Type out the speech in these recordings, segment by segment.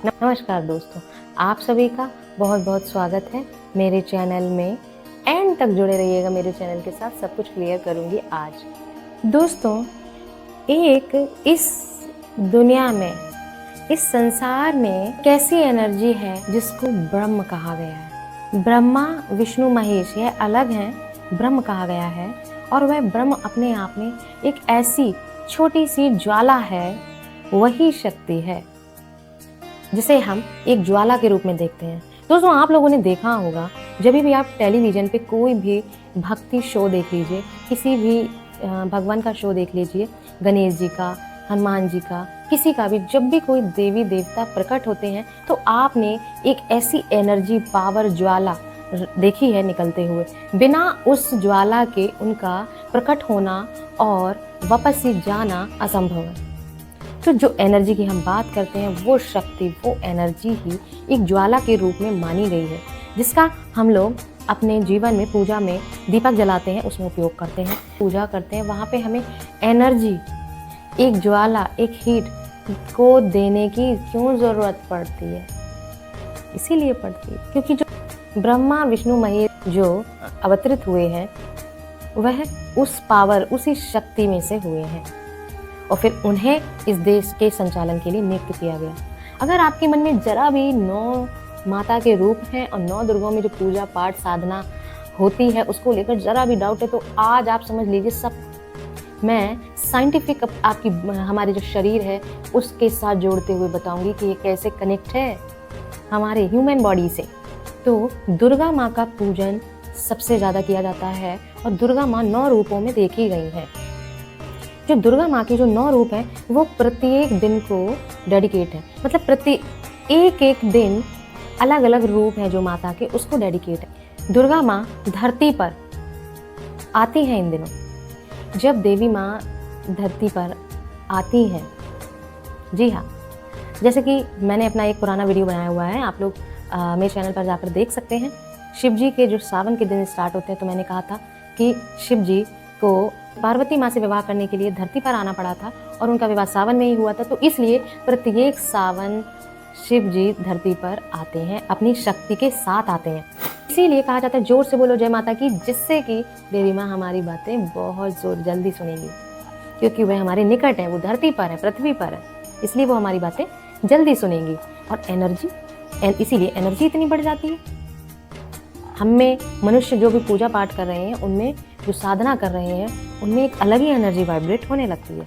नमस्कार दोस्तों, आप सभी का बहुत बहुत स्वागत है मेरे चैनल में। एंड तक जुड़े रहिएगा मेरे चैनल के साथ, सब कुछ क्लियर करूंगी आज। दोस्तों, एक इस दुनिया में, इस संसार में कैसी एनर्जी है जिसको ब्रह्म कहा गया है। ब्रह्मा विष्णु महेश यह अलग हैं, ब्रह्म कहा गया है। और वह ब्रह्म अपने आप में एक ऐसी छोटी सी ज्वाला है, वही शक्ति है जिसे हम एक ज्वाला के रूप में देखते हैं। दोस्तों, आप लोगों ने देखा होगा, जब भी आप टेलीविज़न पे कोई भी भक्ति शो देख लीजिए, किसी भी भगवान का शो देख लीजिए, गणेश जी का, हनुमान जी का, किसी का भी, जब भी कोई देवी देवता प्रकट होते हैं तो आपने एक ऐसी एनर्जी, पावर, ज्वाला देखी है निकलते हुए। बिना उस ज्वाला के उनका प्रकट होना और वापस से जाना असंभव है। तो जो एनर्जी की हम बात करते हैं, वो शक्ति, वो एनर्जी ही एक ज्वाला के रूप में मानी गई है, जिसका हम लोग अपने जीवन में, पूजा में दीपक जलाते हैं, उसमें उपयोग करते हैं, पूजा करते हैं। वहाँ पे हमें एनर्जी, एक ज्वाला, एक हीट को देने की क्यों ज़रूरत पड़ती है? इसीलिए पड़ती है क्योंकि जो ब्रह्मा विष्णु महेश जो अवतरित हुए हैं, वह उस पावर, उसी शक्ति में से हुए हैं और फिर उन्हें इस देश के संचालन के लिए नियुक्त किया गया। अगर आपके मन में जरा भी 9 माता के रूप हैं और 9 दुर्गाओं में जो पूजा पाठ साधना होती है उसको लेकर जरा भी डाउट है, तो आज आप समझ लीजिए सब मैं साइंटिफिक आपकी हमारे जो शरीर है उसके साथ जोड़ते हुए बताऊंगी कि ये कैसे कनेक्ट है हमारे ह्यूमन बॉडी से। तो दुर्गा माँ का पूजन सबसे ज़्यादा किया जाता है और दुर्गा माँ 9 रूपों में देखी गई हैं। जो दुर्गा माँ के जो 9 रूप हैं वो प्रत्येक दिन को डेडिकेट है, मतलब प्रति एक दिन अलग अलग रूप है जो माता के, उसको डेडिकेट है। दुर्गा माँ धरती पर आती हैं इन दिनों। जब देवी माँ धरती पर आती हैं, जी हाँ, जैसे कि मैंने अपना एक पुराना वीडियो बनाया हुआ है, आप लोग मेरे चैनल पर जाकर देख सकते हैं। शिव जी के जो सावन के दिन स्टार्ट होते हैं, तो मैंने कहा था कि शिव जी को पार्वती माँ से विवाह करने के लिए धरती पर आना पड़ा था और उनका विवाह सावन में ही हुआ था। तो इसलिए प्रत्येक सावन शिव जी धरती पर आते हैं, अपनी शक्ति के साथ आते हैं। इसीलिए कहा जाता है जोर से बोलो जय माता की, जिससे कि देवी माँ हमारी बातें बहुत जल्दी सुनेंगी, क्योंकि वह हमारे निकट है, वो धरती पर है, पृथ्वी पर है, इसलिए वो हमारी बातें जल्दी सुनेंगी। और एनर्जी, इसीलिए एनर्जी इतनी बढ़ जाती है। हम में मनुष्य जो भी पूजा पाठ कर रहे हैं, उनमें जो साधना कर रहे हैं, उनमें एक अलग ही एनर्जी वाइब्रेट होने लगती है।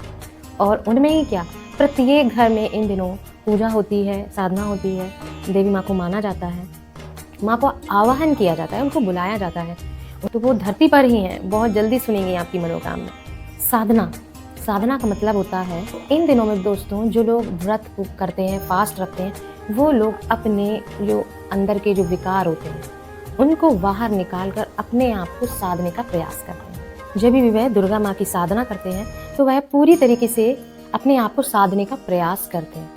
और उनमें ही क्या, प्रत्येक घर में इन दिनों पूजा होती है, साधना होती है, देवी माँ को माना जाता है, माँ को आवाहन किया जाता है, उनको बुलाया जाता है, तो वो धरती पर ही हैं, बहुत जल्दी सुनेंगे आपकी मनोकामना। साधना का मतलब होता है इन दिनों में दोस्तों, जो लोग व्रत करते हैं, फास्ट रखते हैं, वो लोग अपने जो अंदर के जो विकार होते हैं उनको बाहर निकाल कर अपने आप को साधने का प्रयास करते हैं। जब भी वह दुर्गा माँ की साधना करते हैं तो वह पूरी तरीके से अपने आप को साधने का प्रयास करते हैं,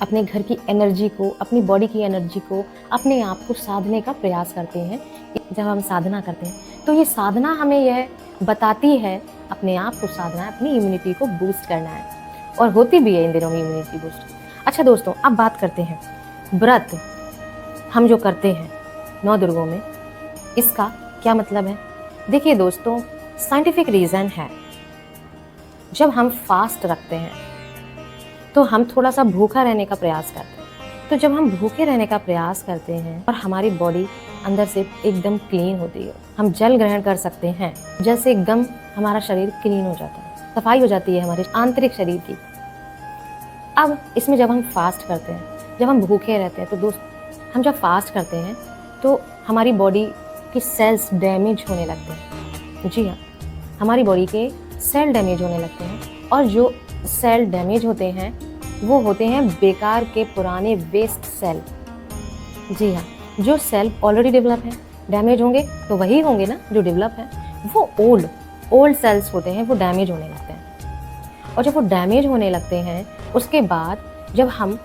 अपने घर की एनर्जी को, अपनी बॉडी की एनर्जी को, अपने आप को साधने का प्रयास करते हैं। जब हम साधना करते हैं तो ये साधना हमें यह बताती है अपने आप को साधना है, अपनी इम्यूनिटी को बूस्ट करना है, और होती भी है इन दिनों में इम्यूनिटी बूस्ट। अच्छा दोस्तों, अब बात करते हैं व्रत हम जो करते हैं 9 दुर्गों में, इसका क्या मतलब है। देखिए दोस्तों, साइंटिफिक रीज़न है, जब हम फास्ट रखते हैं तो हम थोड़ा सा भूखा रहने का प्रयास करते हैं। तो जब हम भूखे रहने का प्रयास करते हैं और हमारी बॉडी अंदर से एकदम क्लीन होती है, हम जल ग्रहण कर सकते हैं, जल से एकदम हमारा शरीर क्लीन हो जाता है, सफाई हो जाती है हमारे आंतरिक शरीर की। अब इसमें जब हम फास्ट करते हैं, जब हम भूखे रहते हैं, तो दोस्त हम जब फास्ट करते हैं तो हमारी बॉडी की सेल्स डैमेज होने लगते हैं। जी हाँ, हमारी बॉडी के सेल डैमेज होने लगते हैं, और जो सेल डैमेज होते हैं वो होते हैं बेकार के पुराने वेस्ट सेल। जी हाँ, जो सेल ऑलरेडी डेवलप है, डैमेज होंगे तो वही होंगे ना जो डेवलप है, वो ओल्ड सेल्स होते हैं, वो डैमेज होने लगते हैं। और जब वो डैमेज होने लगते हैं, उसके बाद जब हम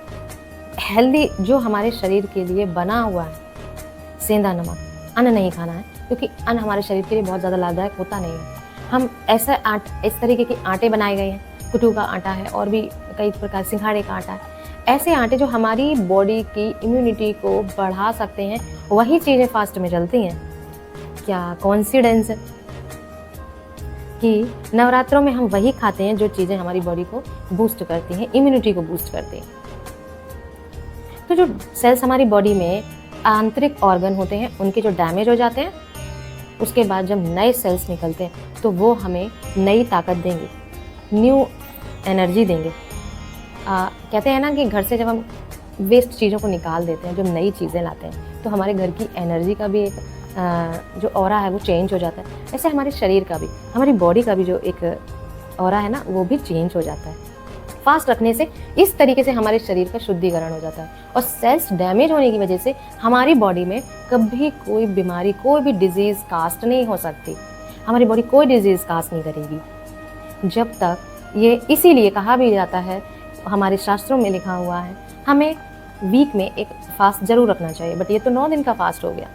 हेल्दी, जो हमारे शरीर के लिए बना हुआ है, सेंधा नमक, अन्न नहीं खाना है, क्योंकि अन्न हमारे शरीर के लिए बहुत ज़्यादा लाभदायक होता नहीं है। हम इस तरीके के आटे बनाए गए हैं, कुटू का आटा है और भी कई प्रकार, सिंघाड़े का आटा है, ऐसे आटे जो हमारी बॉडी की इम्यूनिटी को बढ़ा सकते हैं, वही चीज़ें फास्ट में चलती हैं। क्या कॉन्सिडेंस है कि नवरात्रों में हम वही खाते हैं जो चीज़ें हमारी बॉडी को बूस्ट करती हैं, इम्यूनिटी को बूस्ट करती हैं। तो जो सेल्स हमारी बॉडी में आंतरिक ऑर्गन होते हैं, उनके जो डैमेज हो जाते हैं, उसके बाद जब नए सेल्स निकलते हैं तो वो हमें नई ताकत देंगे, न्यू एनर्जी देंगे। कहते हैं ना कि घर से जब हम वेस्ट चीज़ों को निकाल देते हैं, जब नई चीज़ें लाते हैं, तो हमारे घर की एनर्जी का भी एक जो ऑरा है वो चेंज हो जाता है। ऐसे हमारे शरीर का भी, हमारी बॉडी का भी जो एक ऑरा है ना, वो भी चेंज हो जाता है। फास्ट रखने से इस तरीके से हमारे शरीर का शुद्धिकरण हो जाता है, और सेल्स डैमेज होने की वजह से हमारी बॉडी में कभी कोई बीमारी, कोई भी डिजीज़ कास्ट नहीं हो सकती। हमारी बॉडी कोई डिजीज़ कास्ट नहीं करेगी जब तक ये, इसीलिए कहा भी जाता है, हमारे शास्त्रों में लिखा हुआ है, हमें वीक में एक फास्ट जरूर रखना चाहिए। बट ये तो 9 दिन का फास्ट हो गया,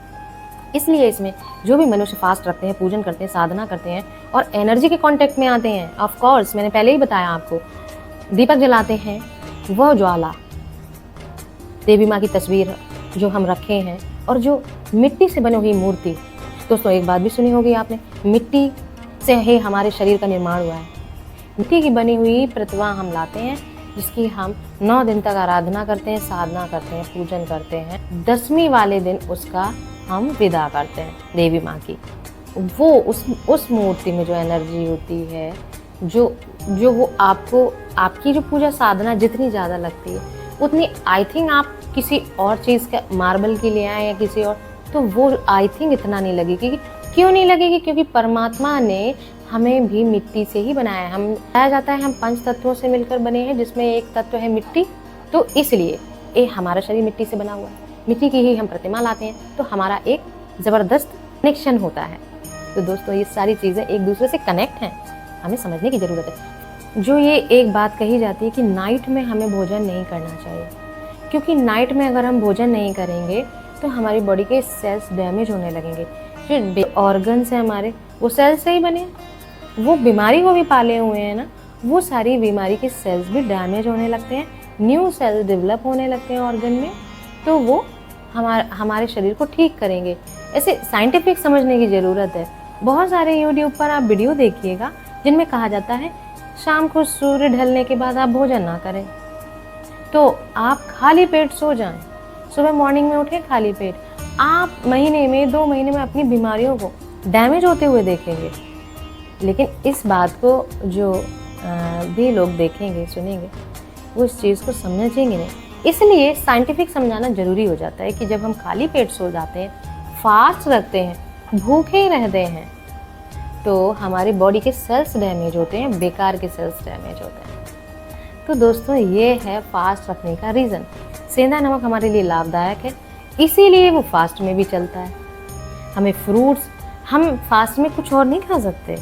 इसलिए इसमें जो भी मनुष्य फास्ट रखते हैं, पूजन करते हैं, साधना करते हैं और एनर्जी के कांटेक्ट में आते हैं, ऑफ कोर्स मैंने पहले ही बताया आपको, दीपक जलाते हैं, वह ज्वाला देवी माँ की तस्वीर जो हम रखे हैं, और जो मिट्टी से बनी हुई मूर्ति। दोस्तों एक बात भी सुनी होगी आपने, मिट्टी से ही हमारे शरीर का निर्माण हुआ है। मिट्टी की बनी हुई प्रतिमा हम लाते हैं, जिसकी हम 9 दिन तक आराधना करते हैं, साधना करते हैं, पूजन करते हैं। 10वीं वाले दिन उसका हम विदा करते हैं देवी माँ की। वो उस मूर्ति में जो एनर्जी होती है, जो वो आपको, आपकी जो पूजा साधना जितनी ज़्यादा लगती है, उतनी आई थिंक आप किसी और चीज़ का, मार्बल की ले आए या किसी और, तो वो आई थिंक इतना नहीं लगेगी। क्यों नहीं लगेगी? क्योंकि परमात्मा ने हमें भी मिट्टी से ही बनाया है। हम बताया जाता है हम 5 तत्वों से मिलकर बने हैं, जिसमें एक तत्व है मिट्टी। तो इसलिए हमारा शरीर मिट्टी से बना हुआ है, मिट्टी की ही हम प्रतिमा लाते हैं, तो हमारा एक ज़बरदस्त कनेक्शन होता है। तो दोस्तों ये सारी चीज़ें एक दूसरे से कनेक्ट हैं, हमें समझने की ज़रूरत है। जो ये एक बात कही जाती है कि नाइट में हमें भोजन नहीं करना चाहिए, क्योंकि नाइट में अगर हम भोजन नहीं करेंगे तो हमारी बॉडी के सेल्स डैमेज होने लगेंगे। जो ऑर्गन्स हैं हमारे, वो सेल्स से ही बने हैं, वो बीमारी को भी पाले हुए हैं ना, वो सारी बीमारी के सेल्स भी डैमेज होने लगते हैं, न्यू सेल्स डेवलप होने लगते हैं ऑर्गन में, तो वो हमारे शरीर को ठीक करेंगे। ऐसे साइंटिफिक समझने की ज़रूरत है। बहुत सारे यूट्यूब पर आप वीडियो देखिएगा जिनमें कहा जाता है शाम को सूर्य ढलने के बाद आप भोजन ना करें, तो आप खाली पेट सो जाएं, सुबह मॉर्निंग में उठें खाली पेट। आप महीने में 2 महीने में अपनी बीमारियों को डैमेज होते हुए देखेंगे। लेकिन इस बात को जो भी लोग देखेंगे, सुनेंगे, वो इस चीज़ को समझेंगे नहीं। इसलिए साइंटिफिक समझाना ज़रूरी हो जाता है कि जब हम खाली पेट सो जाते हैं, फास्ट रखते हैं, भूखे ही रहते हैं, तो हमारी बॉडी के सेल्स डैमेज होते हैं, बेकार के सेल्स डैमेज होते हैं। तो दोस्तों ये है फास्ट रखने का रीज़न। सेंधा नमक हमारे लिए लाभदायक है, इसीलिए वो फास्ट में भी चलता है। हमें फ्रूट्स, हम फास्ट में कुछ और नहीं खा सकते,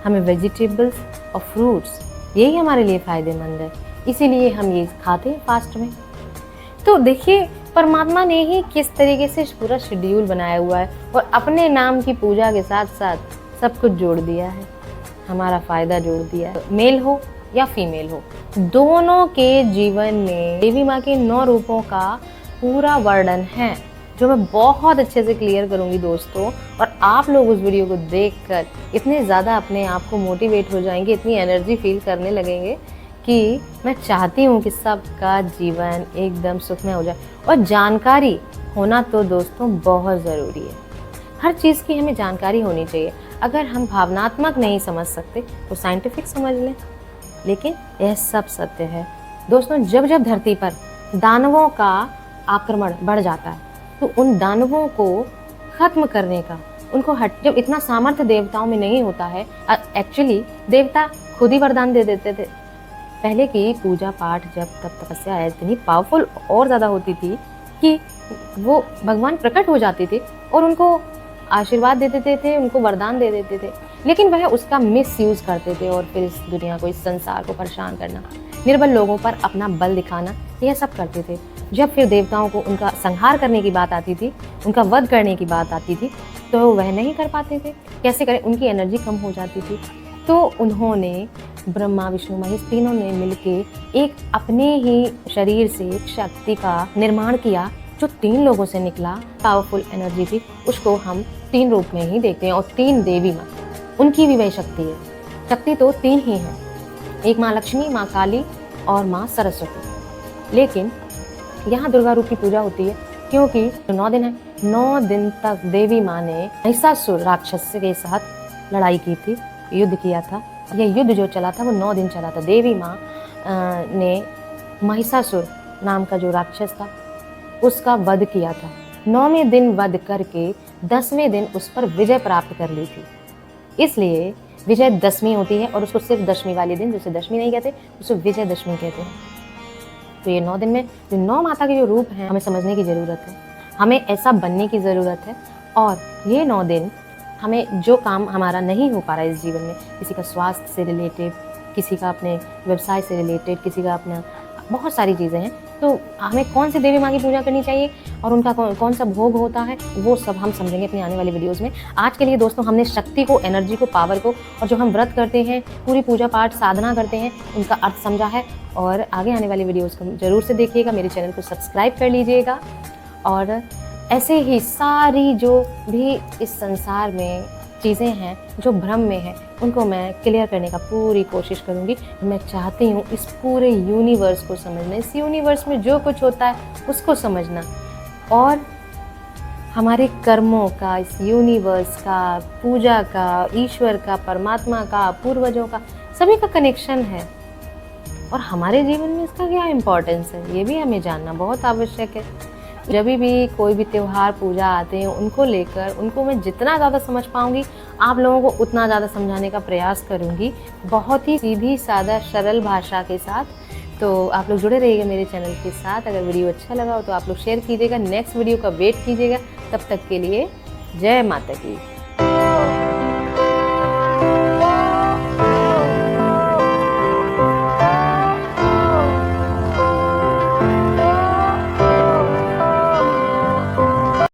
हमें वेजिटेबल्स और फ्रूट्स यही हमारे लिए फ़ायदेमंद है, इसीलिए हम ये खाते हैं फास्ट में। तो देखिए परमात्मा ने ही किस तरीके से पूरा शेड्यूल बनाया हुआ है, और अपने नाम की पूजा के साथ साथ सब कुछ जोड़ दिया है, हमारा फ़ायदा जोड़ दिया है। मेल हो या फीमेल हो, दोनों के जीवन में देवी माँ के 9 रूपों का पूरा वर्णन है, जो मैं बहुत अच्छे से क्लियर करूँगी दोस्तों। और आप लोग उस वीडियो को देखकर इतने ज़्यादा अपने आप को मोटिवेट हो जाएंगे, इतनी एनर्जी फील करने लगेंगे कि मैं चाहती हूँ कि सबका जीवन एकदम सुखमय हो जाए। और जानकारी होना तो दोस्तों बहुत ज़रूरी है, हर चीज़ की हमें जानकारी होनी चाहिए। अगर हम भावनात्मक नहीं समझ सकते तो साइंटिफिक समझ लें, लेकिन यह सब सत्य है दोस्तों। जब जब धरती पर दानवों का आक्रमण बढ़ जाता है, तो उन दानवों को ख़त्म करने का, उनको जब इतना सामर्थ्य देवताओं में नहीं होता है, एक्चुअली देवता खुद ही वरदान दे देते थे। पहले की पूजा पाठ, जब तब तपस्या इतनी पावरफुल और ज़्यादा होती थी कि वो भगवान प्रकट हो जाते थे और उनको आशीर्वाद दे देते थे, उनको वरदान दे देते थे, लेकिन वह उसका मिसयूज़ करते थे और फिर इस दुनिया को, इस संसार को परेशान करना, निर्बल लोगों पर अपना बल दिखाना, यह सब करते थे। जब फिर देवताओं को उनका संहार करने की बात आती थी, उनका वध करने की बात आती थी, तो वह नहीं कर पाते थे। कैसे करें? उनकी एनर्जी कम हो जाती थी। तो उन्होंने ब्रह्मा विष्णु महेश तीनों ने मिलके एक अपने ही शरीर से एक शक्ति का निर्माण किया जो 3 लोगों से निकला। पावरफुल एनर्जी थी, उसको हम 3 रूप में ही देखते हैं। और 3 देवी माँ, उनकी भी वही शक्ति है। शक्ति तो 3 ही है, एक माँ लक्ष्मी, माँ काली और माँ सरस्वती। लेकिन यहाँ दुर्गा रूप की पूजा होती है क्योंकि 9 दिन है, 9 दिन तक देवी माँ ने महिषासुर राक्षस के साथ लड़ाई की थी, युद्ध किया था। यह युद्ध जो चला था वो 9 दिन चला था। देवी माँ ने महिषासुर नाम का जो राक्षस था उसका वध किया था। 9वें दिन वध करके 10वें दिन उस पर विजय प्राप्त कर ली थी, इसलिए विजय दशमी होती है। और उसको सिर्फ दशमी वाले दिन, जिसे दशमी नहीं कहते, उसे विजय दशमी कहते हैं। तो ये 9 दिन में जो 9 माता के जो रूप हैं हमें समझने की ज़रूरत है, हमें ऐसा बनने की ज़रूरत है। और ये 9 दिन हमें जो काम हमारा नहीं हो पा रहा है इस जीवन में, किसी का स्वास्थ्य से रिलेटेड, किसी का अपने व्यवसाय से रिलेटेड, किसी का अपना, बहुत सारी चीज़ें हैं, तो हमें कौन सी देवी माँ की पूजा करनी चाहिए और उनका कौन सा भोग होता है, वो सब हम समझेंगे अपनी आने वाली वीडियोस में। आज के लिए दोस्तों हमने शक्ति को, एनर्जी को, पावर को, और जो हम व्रत करते हैं, पूरी पूजा पाठ साधना करते हैं, उनका अर्थ समझा है। और आगे आने वाली वीडियोज़ को ज़रूर से देखिएगा, मेरे चैनल को सब्सक्राइब कर लीजिएगा। और ऐसे ही सारी जो भी इस संसार में चीज़ें हैं जो भ्रम में हैं, उनको मैं क्लियर करने का पूरी कोशिश करूँगी। मैं चाहती हूँ इस पूरे यूनिवर्स को समझना, इस यूनिवर्स में जो कुछ होता है उसको समझना, और हमारे कर्मों का, इस यूनिवर्स का, पूजा का, ईश्वर का, परमात्मा का, पूर्वजों का, सभी का कनेक्शन है। और हमारे जीवन में इसका क्या इम्पोर्टेंस है, ये भी हमें जानना बहुत आवश्यक है। जब भी कोई भी त्यौहार, पूजा आते हैं, उनको लेकर, उनको मैं जितना ज़्यादा समझ पाऊँगी, आप लोगों को उतना ज़्यादा समझाने का प्रयास करूँगी, बहुत ही सीधी सादा सरल भाषा के साथ। तो आप लोग जुड़े रहिएगा मेरे चैनल के साथ। अगर वीडियो अच्छा लगा हो तो आप लोग शेयर कीजिएगा, नेक्स्ट वीडियो का वेट कीजिएगा। तब तक के लिए जय माता की।